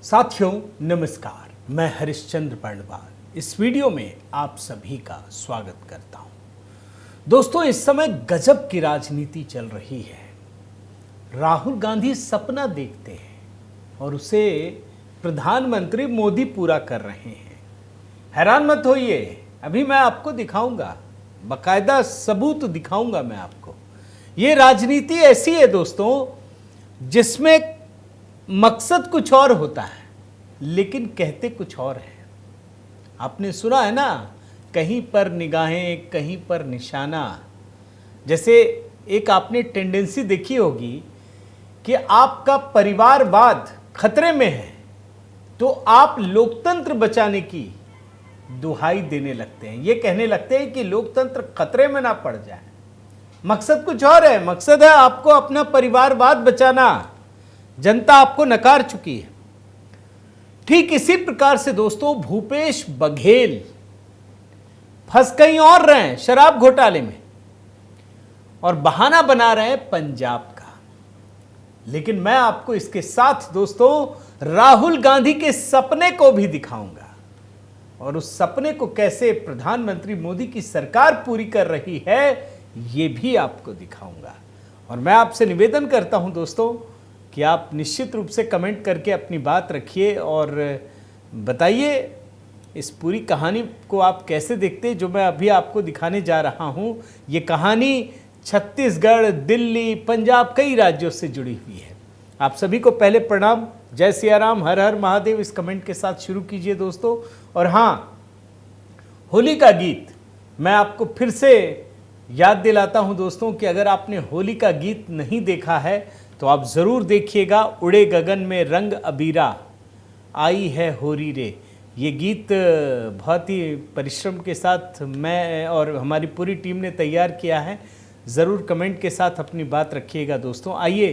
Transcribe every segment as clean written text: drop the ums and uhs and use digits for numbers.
साथियों नमस्कार, मैं हरिश्चंद्र पर्णवाल इस वीडियो में आप सभी का स्वागत करता हूं। दोस्तों, इस समय गजब की राजनीति चल रही है। राहुल गांधी सपना देखते हैं और उसे प्रधानमंत्री मोदी पूरा कर रहे हैं। हैरान मत होइए, अभी मैं आपको दिखाऊंगा, बाकायदा सबूत दिखाऊंगा मैं आपको। ये राजनीति ऐसी है दोस्तों जिसमें मकसद कुछ और होता है लेकिन कहते कुछ और है। आपने सुना है ना, कहीं पर निगाहें कहीं पर निशाना। जैसे एक आपने टेंडेंसी देखी होगी कि आपका परिवारवाद खतरे में है तो आप लोकतंत्र बचाने की दुहाई देने लगते हैं। ये कहने लगते हैं कि लोकतंत्र खतरे में ना पड़ जाए। मकसद कुछ और है, मकसद है आपको अपना परिवारवाद बचाना। जनता आपको नकार चुकी है। ठीक इसी प्रकार से दोस्तों भूपेश बघेल फंस कहीं और रहे हैं, शराब घोटाले में, और बहाना बना रहे हैं पंजाब का। लेकिन मैं आपको इसके साथ दोस्तों राहुल गांधी के सपने को भी दिखाऊंगा और उस सपने को कैसे प्रधानमंत्री मोदी की सरकार पूरी कर रही है ये भी आपको दिखाऊंगा। और मैं आपसे निवेदन करता हूं दोस्तों कि आप निश्चित रूप से कमेंट करके अपनी बात रखिए और बताइए इस पूरी कहानी को आप कैसे देखते हैं जो मैं अभी आपको दिखाने जा रहा हूं। ये कहानी छत्तीसगढ़, दिल्ली, पंजाब, कई राज्यों से जुड़ी हुई है। आप सभी को पहले प्रणाम, जय सिया राम, हर हर महादेव इस कमेंट के साथ शुरू कीजिए दोस्तों। और हाँ, होली का गीत मैं आपको फिर से याद दिलाता हूं दोस्तों कि अगर आपने होली का गीत नहीं देखा है तो आप ज़रूर देखिएगा। उड़े गगन में रंग अबीरा, आई है होरी रे। ये गीत बहुत ही परिश्रम के साथ मैं और हमारी पूरी टीम ने तैयार किया है। ज़रूर कमेंट के साथ अपनी बात रखिएगा दोस्तों। आइए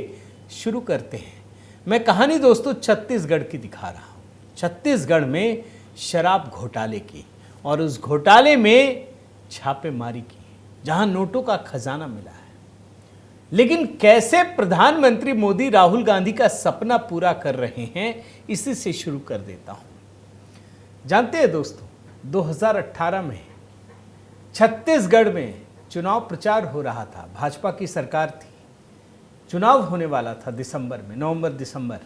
शुरू करते हैं। मैं कहानी दोस्तों छत्तीसगढ़ की दिखा रहा हूँ। छत्तीसगढ़ में शराब घोटाले की और उस घोटाले में छापेमारी की जहाँ नोटों का खजाना मिला है। लेकिन कैसे प्रधानमंत्री मोदी राहुल गांधी का सपना पूरा कर रहे हैं इसी से शुरू कर देता हूं। जानते हैं दोस्तों 2018 में छत्तीसगढ़ में चुनाव प्रचार हो रहा था। भाजपा की सरकार थी, चुनाव होने वाला था दिसंबर में, नवंबर दिसंबर।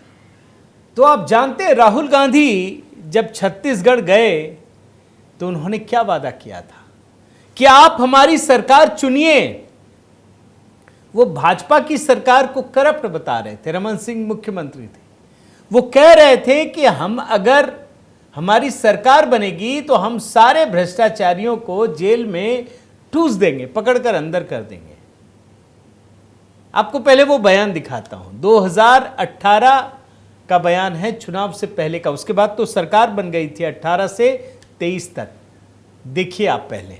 तो आप जानते हैं राहुल गांधी जब छत्तीसगढ़ गए तो उन्होंने क्या वादा किया था कि आप हमारी सरकार चुनिए। वो भाजपा की सरकार को करप्ट बता रहे थे। रमन सिंह मुख्यमंत्री थे। वो कह रहे थे कि हम अगर हमारी सरकार बनेगी तो हम सारे भ्रष्टाचारियों को जेल में ठूस देंगे, पकड़कर अंदर कर देंगे। आपको पहले वो बयान दिखाता हूं। 2018 का बयान है, चुनाव से पहले का। उसके बाद तो सरकार बन गई थी 18 से 23 तक। देखिए आप पहले।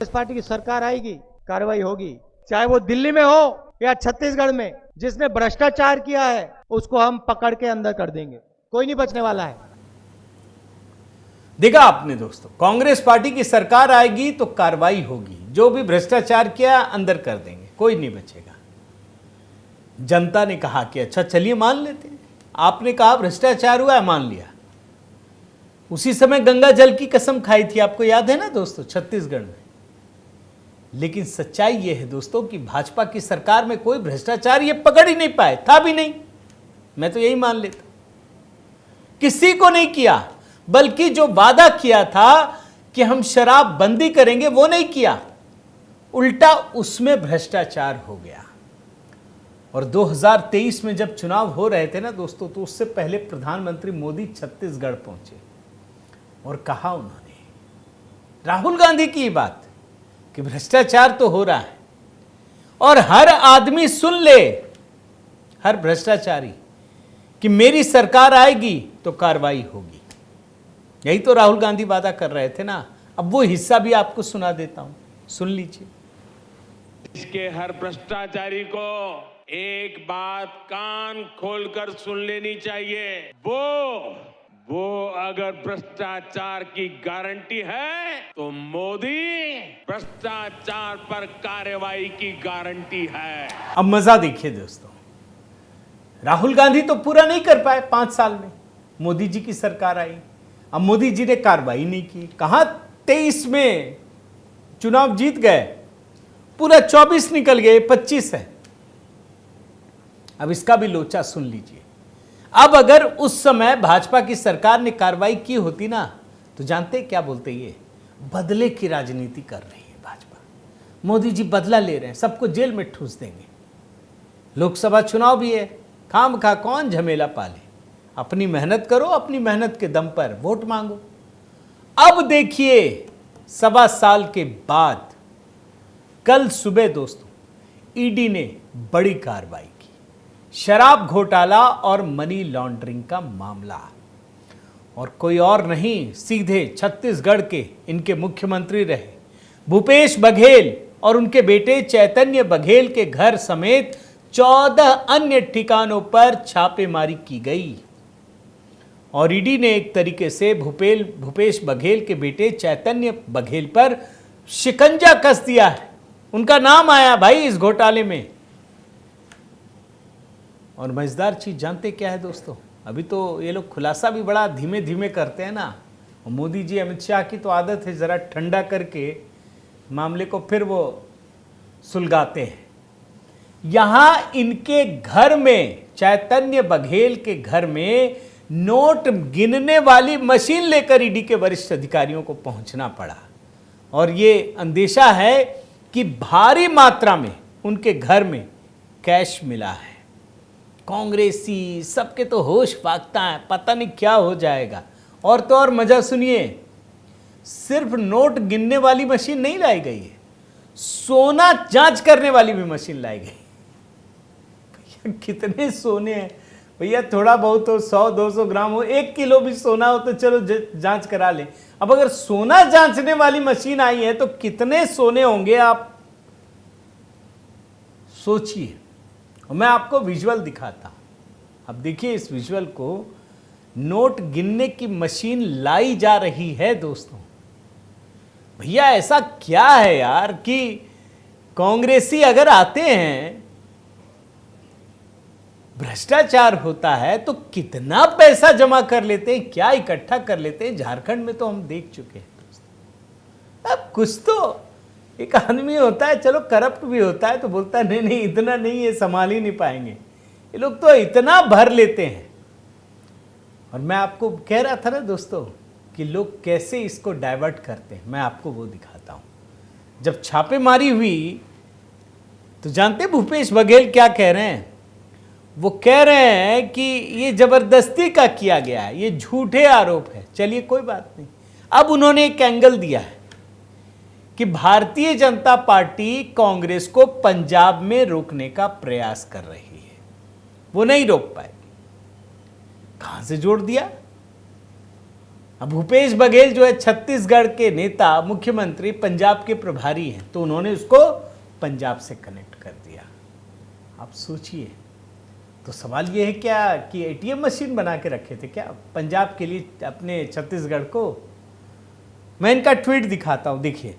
इस पार्टी की सरकार आएगी, कार्रवाई होगी, चाहे वो दिल्ली में हो या छत्तीसगढ़ में। जिसने भ्रष्टाचार किया है उसको हम पकड़ के अंदर कर देंगे, कोई नहीं बचने वाला है। देखा आपने दोस्तों, कांग्रेस पार्टी की सरकार आएगी तो कार्रवाई होगी, जो भी भ्रष्टाचार किया अंदर कर देंगे, कोई नहीं बचेगा। जनता ने कहा कि अच्छा चलिए मान लेते हैं, आपने कहा भ्रष्टाचार हुआ है, मान लिया। उसी समय गंगा जल की कसम खाई थी, आपको याद है ना दोस्तों, छत्तीसगढ़ में। लेकिन सच्चाई यह है दोस्तों कि भाजपा की सरकार में कोई भ्रष्टाचार ये पकड़ ही नहीं पाए, था भी नहीं। मैं तो यही मान लेता, किसी को नहीं किया, बल्कि जो वादा किया था कि हम शराब बंदी करेंगे वो नहीं किया, उल्टा उसमें भ्रष्टाचार हो गया। और 2023 में जब चुनाव हो रहे थे ना दोस्तों, तो उससे पहले प्रधानमंत्री मोदी छत्तीसगढ़ पहुंचे और कहा उन्होंने, राहुल गांधी की बात कि भ्रष्टाचार तो हो रहा है और हर आदमी सुन ले, हर भ्रष्टाचारी, कि मेरी सरकार आएगी तो कार्रवाई होगी। यही तो राहुल गांधी वादा कर रहे थे ना। अब वो हिस्सा भी आपको सुना देता हूं, सुन लीजिए। इसके हर भ्रष्टाचारी को एक बात कान खोलकर सुन लेनी चाहिए, वो अगर भ्रष्टाचार की गारंटी है तो मोदी भ्रष्टाचार पर कार्रवाई की गारंटी है। अब मजा देखिए दोस्तों, राहुल गांधी तो पूरा नहीं कर पाए 5 साल में, मोदी जी की सरकार आई, अब मोदी जी ने कार्रवाई नहीं की। कहां 23 में चुनाव जीत गए, पूरा 24 निकल गए, 25 है। अब इसका भी लोचा सुन लीजिए। अब अगर उस समय भाजपा की सरकार ने कार्रवाई की होती ना, तो जानते क्या बोलते, ये बदले की राजनीति कर रही है भाजपा, मोदी जी बदला ले रहे हैं, सबको जेल में ठूस देंगे। लोकसभा चुनाव भी है, खामखा कौन झमेला पाले, अपनी मेहनत करो, अपनी मेहनत के दम पर वोट मांगो। अब देखिए 1.25 साल के बाद कल सुबह दोस्तों ईडी ने बड़ी कार्रवाई की, शराब घोटाला और मनी लॉन्ड्रिंग का मामला, और कोई और नहीं, सीधे छत्तीसगढ़ के इनके मुख्यमंत्री रहे भूपेश बघेल और उनके बेटे चैतन्य बघेल के घर समेत 14 अन्य ठिकानों पर छापेमारी की गई। और ईडी ने एक तरीके से भूपेश बघेल के बेटे चैतन्य बघेल पर शिकंजा कस दिया है, उनका नाम आया भाई इस घोटाले में। और मजेदार चीज जानते क्या है दोस्तों, अभी तो ये लोग खुलासा भी बड़ा धीमे धीमे करते हैं ना, और मोदी जी अमित शाह की तो आदत है जरा ठंडा करके मामले को फिर वो सुलगाते हैं। यहां इनके घर में, चैतन्य बघेल के घर में नोट गिनने वाली मशीन लेकर ईडी के वरिष्ठ अधिकारियों को पहुंचना पड़ा, और ये अंदेशा है कि भारी मात्रा में उनके घर में कैश मिला है। कांग्रेसी सबके तो होश फाकता है, पता नहीं क्या हो जाएगा। और तो और मजा सुनिए, सिर्फ नोट गिनने वाली मशीन नहीं लाई गई है, सोना जांच करने वाली भी मशीन लाई गई। भैया कितने सोने हैं भैया, थोड़ा बहुत हो, 100-200 ग्राम हो, 1 किलो भी सोना हो तो चलो जांच करा लें। अब अगर सोना जांचने वाली मशीन आई है तो कितने सोने होंगे आप सोचिए। और मैं आपको विजुअल दिखाता हूं, अब देखिए इस विजुअल को, नोट गिनने की मशीन लाई जा रही है दोस्तों। भैया ऐसा क्या है यार कि कांग्रेसी अगर आते हैं, भ्रष्टाचार होता है तो कितना पैसा जमा कर लेते हैं, क्या इकट्ठा कर लेते हैं। झारखंड में तो हम देख चुके हैं दोस्तों। अब कुछ तो एक आदमी होता है, चलो करप्ट भी होता है, तो बोलता है नहीं नहीं इतना नहीं, ये संभाल ही नहीं पाएंगे। ये लोग तो इतना भर लेते हैं। और मैं आपको कह रहा था ना दोस्तों कि लोग कैसे इसको डाइवर्ट करते हैं, मैं आपको वो दिखाता हूं। जब छापेमारी हुई तो जानते भूपेश बघेल क्या कह रहे हैं, वो कह रहे हैं कि ये जबरदस्ती का किया गया है, ये झूठे आरोप है। चलिए कोई बात नहीं। अब उन्होंने एक एंगल दिया है कि भारतीय जनता पार्टी कांग्रेस को पंजाब में रोकने का प्रयास कर रही है, वो नहीं रोक पाएगी। कहां से जोड़ दिया। अब भूपेश बघेल जो है छत्तीसगढ़ के नेता, मुख्यमंत्री, पंजाब के प्रभारी हैं, तो उन्होंने उसको पंजाब से कनेक्ट कर दिया। आप सोचिए, तो सवाल ये है क्या कि एटीएम मशीन बना के रखे थे क्या पंजाब के लिए अपने छत्तीसगढ़ को। मैं इनका ट्वीट दिखाता हूं, देखिए।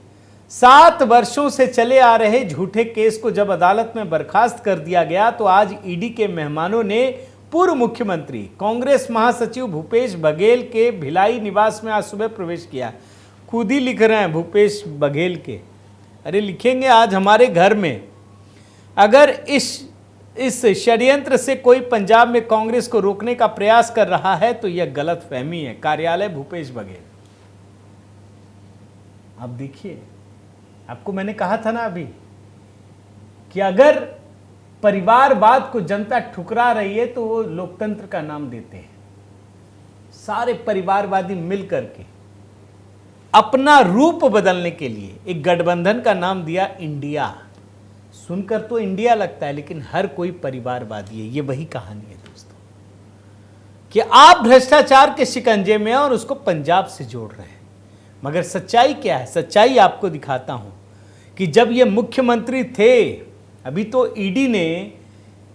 7 वर्षों से चले आ रहे झूठे केस को जब अदालत में बर्खास्त कर दिया गया, तो आज ईडी के मेहमानों ने पूर्व मुख्यमंत्री, कांग्रेस महासचिव भूपेश बघेल के भिलाई निवास में आज सुबह प्रवेश किया। खुद ही लिख रहे हैं भूपेश बघेल के, अरे लिखेंगे आज हमारे घर में। अगर इस षड्यंत्र से कोई पंजाब में कांग्रेस को रोकने का प्रयास कर रहा है तो यह गलतफहमी है। कार्यालय भूपेश बघेल। अब देखिए, आपको मैंने कहा था ना अभी कि अगर परिवारवाद को जनता ठुकरा रही है तो वो लोकतंत्र का नाम देते हैं। सारे परिवारवादी मिलकर के अपना रूप बदलने के लिए एक गठबंधन का नाम दिया इंडिया। सुनकर तो इंडिया लगता है, लेकिन हर कोई परिवारवादी है। ये वही कहानी है दोस्तों कि आप भ्रष्टाचार के शिकंजे में हैं और उसको पंजाब से जोड़ रहे हैं। मगर सच्चाई क्या है, सच्चाई आपको दिखाता हूं कि जब ये मुख्यमंत्री थे, अभी तो ईडी ने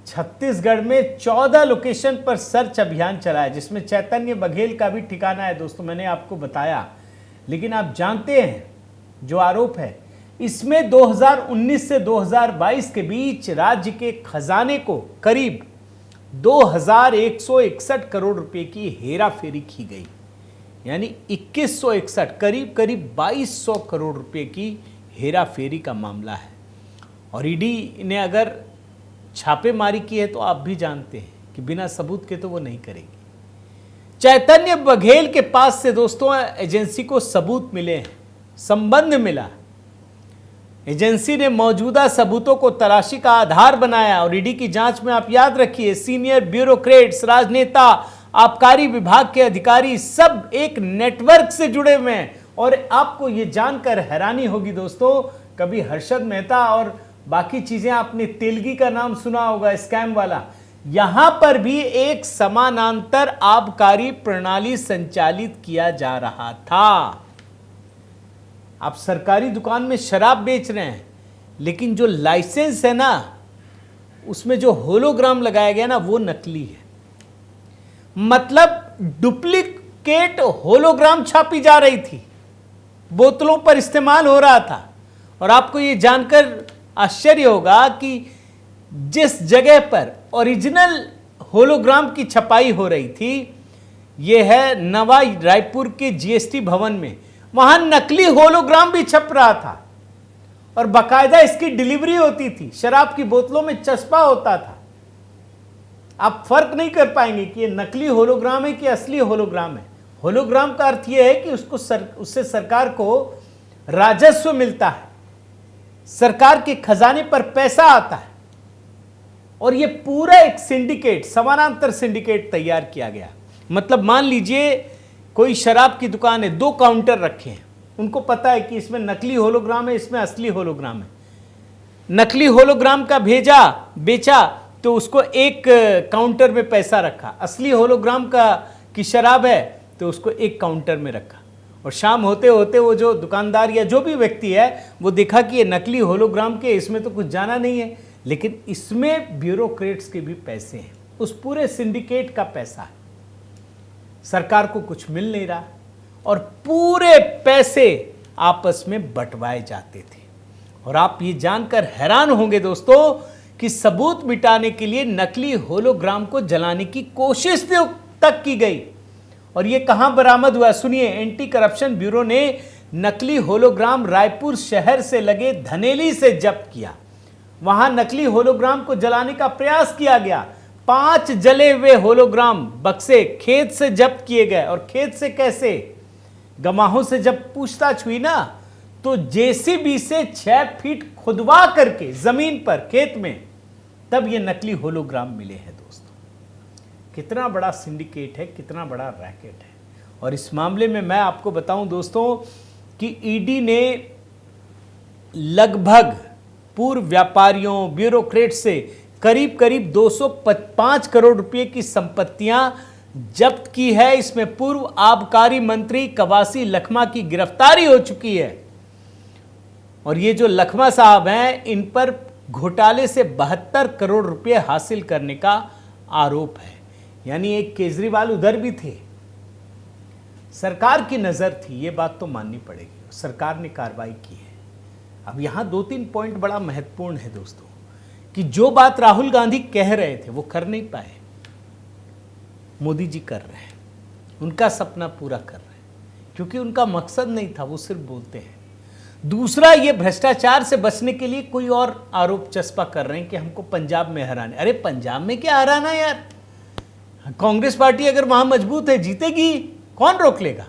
छत्तीसगढ़ में 14 लोकेशन पर सर्च अभियान चलाया, जिसमें चैतन्य बघेल का भी ठिकाना है दोस्तों, मैंने आपको बताया। लेकिन आप जानते हैं जो आरोप है, इसमें 2019 से 2022 के बीच राज्य के खजाने को करीब 2161 करोड़ रुपए की हेरा फेरी की गई, यानी 2161, करीब करीब 2200 करोड़ रुपए की हेरा फेरी का मामला है। और ईडी ने अगर छापेमारी की है तो आप भी जानते हैं कि बिना सबूत के तो वो नहीं करेगी। चैतन्य बघेल के पास से दोस्तों एजेंसी को सबूत मिले हैं, संबंध मिला। एजेंसी ने मौजूदा सबूतों को तलाशी का आधार बनाया और ईडी की जांच में आप याद रखिए सीनियर ब्यूरोक्रेट्स, राजनेता, आबकारी विभाग के अधिकारी सब एक नेटवर्क से जुड़े हुए हैं। और आपको यह जानकर हैरानी होगी दोस्तों, कभी हर्षद मेहता और बाकी चीजें आपने तेलगी का नाम सुना होगा, स्कैम वाला, यहां पर भी एक समानांतर आबकारी प्रणाली संचालित किया जा रहा था। आप सरकारी दुकान में शराब बेच रहे हैं, लेकिन जो लाइसेंस है ना, उसमें जो होलोग्राम लगाया गया ना, वो नकली है। मतलब डुप्लीकेट होलोग्राम छापी जा रही थी, बोतलों पर इस्तेमाल हो रहा था। और आपको ये जानकर आश्चर्य होगा कि जिस जगह पर ओरिजिनल होलोग्राम की छपाई हो रही थी, यह है नवा रायपुर के जीएसटी भवन में, वहां नकली होलोग्राम भी छप रहा था और बाकायदा इसकी डिलीवरी होती थी। शराब की बोतलों में चस्पा होता था। आप फर्क नहीं कर पाएंगे कि यह नकली होलोग्राम है कि असली होलोग्राम है। होलोग्राम का अर्थ यह है कि उससे सरकार को राजस्व मिलता है, सरकार के खजाने पर पैसा आता है। और यह पूरा एक सिंडिकेट, समानांतर सिंडिकेट तैयार किया गया। मतलब मान लीजिए कोई शराब की दुकान है, 2 काउंटर रखे हैं, उनको पता है कि इसमें नकली होलोग्राम है, इसमें असली होलोग्राम है। नकली होलोग्राम का बेचा तो उसको एक काउंटर में पैसा रखा, असली होलोग्राम की शराब है तो उसको एक काउंटर में रखा। और शाम होते होते वो जो दुकानदार या जो भी व्यक्ति है वो देखा कि ये नकली होलोग्राम के, इसमें तो कुछ जाना नहीं है, लेकिन इसमें ब्यूरोक्रेट्स के भी पैसे हैं, उस पूरे सिंडिकेट का पैसा है। सरकार को कुछ मिल नहीं रहा और पूरे पैसे आपस में बंटवाए जाते थे। और आप ये जानकर हैरान होंगे दोस्तों कि सबूत मिटाने के लिए नकली होलोग्राम को जलाने की कोशिश तक की गई। और ये कहां बरामद हुआ, सुनिए। एंटी करप्शन ब्यूरो ने नकली होलोग्राम रायपुर शहर से लगे धनेली से जब्त किया। वहां नकली होलोग्राम को जलाने का प्रयास किया गया। 5 जले हुए होलोग्राम बक्से खेत से जब्त किए गए। और खेत से कैसे? गवाहों से जब पूछताछ हुई ना, तो जेसीबी से 6 फीट खुदवा करके जमीन पर, खेत में, तब ये नकली होलोग्राम मिले हैं दोस्तों। कितना बड़ा सिंडिकेट है, कितना बड़ा रैकेट है। और इस मामले में मैं आपको बताऊं दोस्तों कि ईडी ने लगभग पूर्व व्यापारियों, ब्यूरोक्रेट से करीब करीब 205 करोड़ रुपए की संपत्तियां जब्त की है। इसमें पूर्व आबकारी मंत्री कवासी लखमा की गिरफ्तारी हो चुकी है। और ये जो लखमा साहब हैं, इन पर घोटाले से 72 करोड़ रुपए हासिल करने का आरोप है। यानी एक केजरीवाल उधर भी थे। सरकार की नजर थी, ये बात तो माननी पड़ेगी। सरकार ने कार्रवाई की है। अब यहां 2-3 पॉइंट बड़ा महत्वपूर्ण है दोस्तों, कि जो बात राहुल गांधी कह रहे थे वो कर नहीं पाए, मोदी जी कर रहे हैं। उनका सपना पूरा कर रहे हैं, क्योंकि उनका मकसद नहीं था, वो सिर्फ बोलते हैं। दूसरा, ये भ्रष्टाचार से बचने के लिए कोई और आरोप चस्पा कर रहे हैं कि हमको पंजाब में हराना। अरे पंजाब में क्या हराना यार? कांग्रेस पार्टी अगर वहां मजबूत है, जीतेगी, कौन रोक लेगा?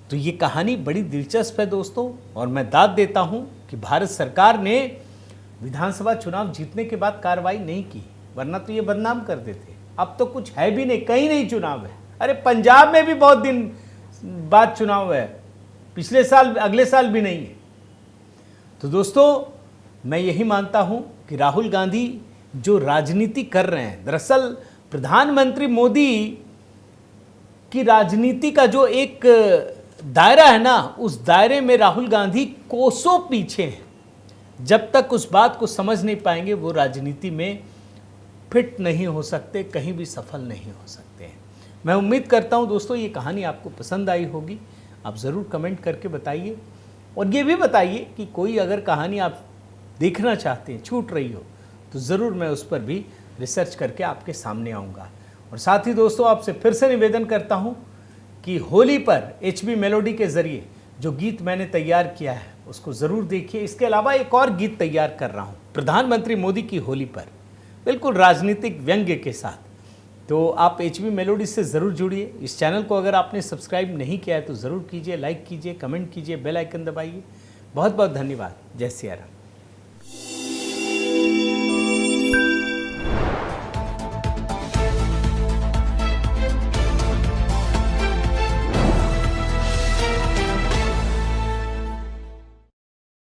तो ये कहानी बड़ी दिलचस्प है दोस्तों। और मैं दाद देता हूं कि भारत सरकार ने विधानसभा चुनाव जीतने के बाद कार्रवाई नहीं की, वरना तो ये बदनाम कर देते। अब तो कुछ है भी नहीं, कहीं नहीं चुनाव है। अरे पंजाब में भी बहुत दिन बाद चुनाव है, पिछले साल, अगले साल भी नहीं है। तो दोस्तों, मैं यही मानता हूं कि राहुल गांधी जो राजनीति कर रहे हैं, दरअसल प्रधानमंत्री मोदी की राजनीति का जो एक दायरा है ना, उस दायरे में राहुल गांधी कोसों पीछे हैं। जब तक उस बात को समझ नहीं पाएंगे, वो राजनीति में फिट नहीं हो सकते, कहीं भी सफल नहीं हो सकते हैं। मैं उम्मीद करता हूं दोस्तों ये कहानी आपको पसंद आई होगी। आप ज़रूर कमेंट करके बताइए, और ये भी बताइए कि कोई अगर कहानी आप देखना चाहते हैं, छूट रही हो, तो ज़रूर मैं उस पर भी रिसर्च करके आपके सामने आऊँगा। और साथ ही दोस्तों आपसे फिर से निवेदन करता हूँ कि होली पर HB मेलोडी के ज़रिए जो गीत मैंने तैयार किया है उसको ज़रूर देखिए। इसके अलावा एक और गीत तैयार कर रहा हूँ प्रधानमंत्री मोदी की होली पर, बिल्कुल राजनीतिक व्यंग्य के साथ। तो आप HB मेलोडी से ज़रूर जुड़िए। इस चैनल को अगर आपने सब्सक्राइब नहीं किया है तो ज़रूर कीजिए, लाइक कीजिए, कमेंट कीजिए, बेल आइकन दबाइए। बहुत बहुत धन्यवाद। जय सिया राम।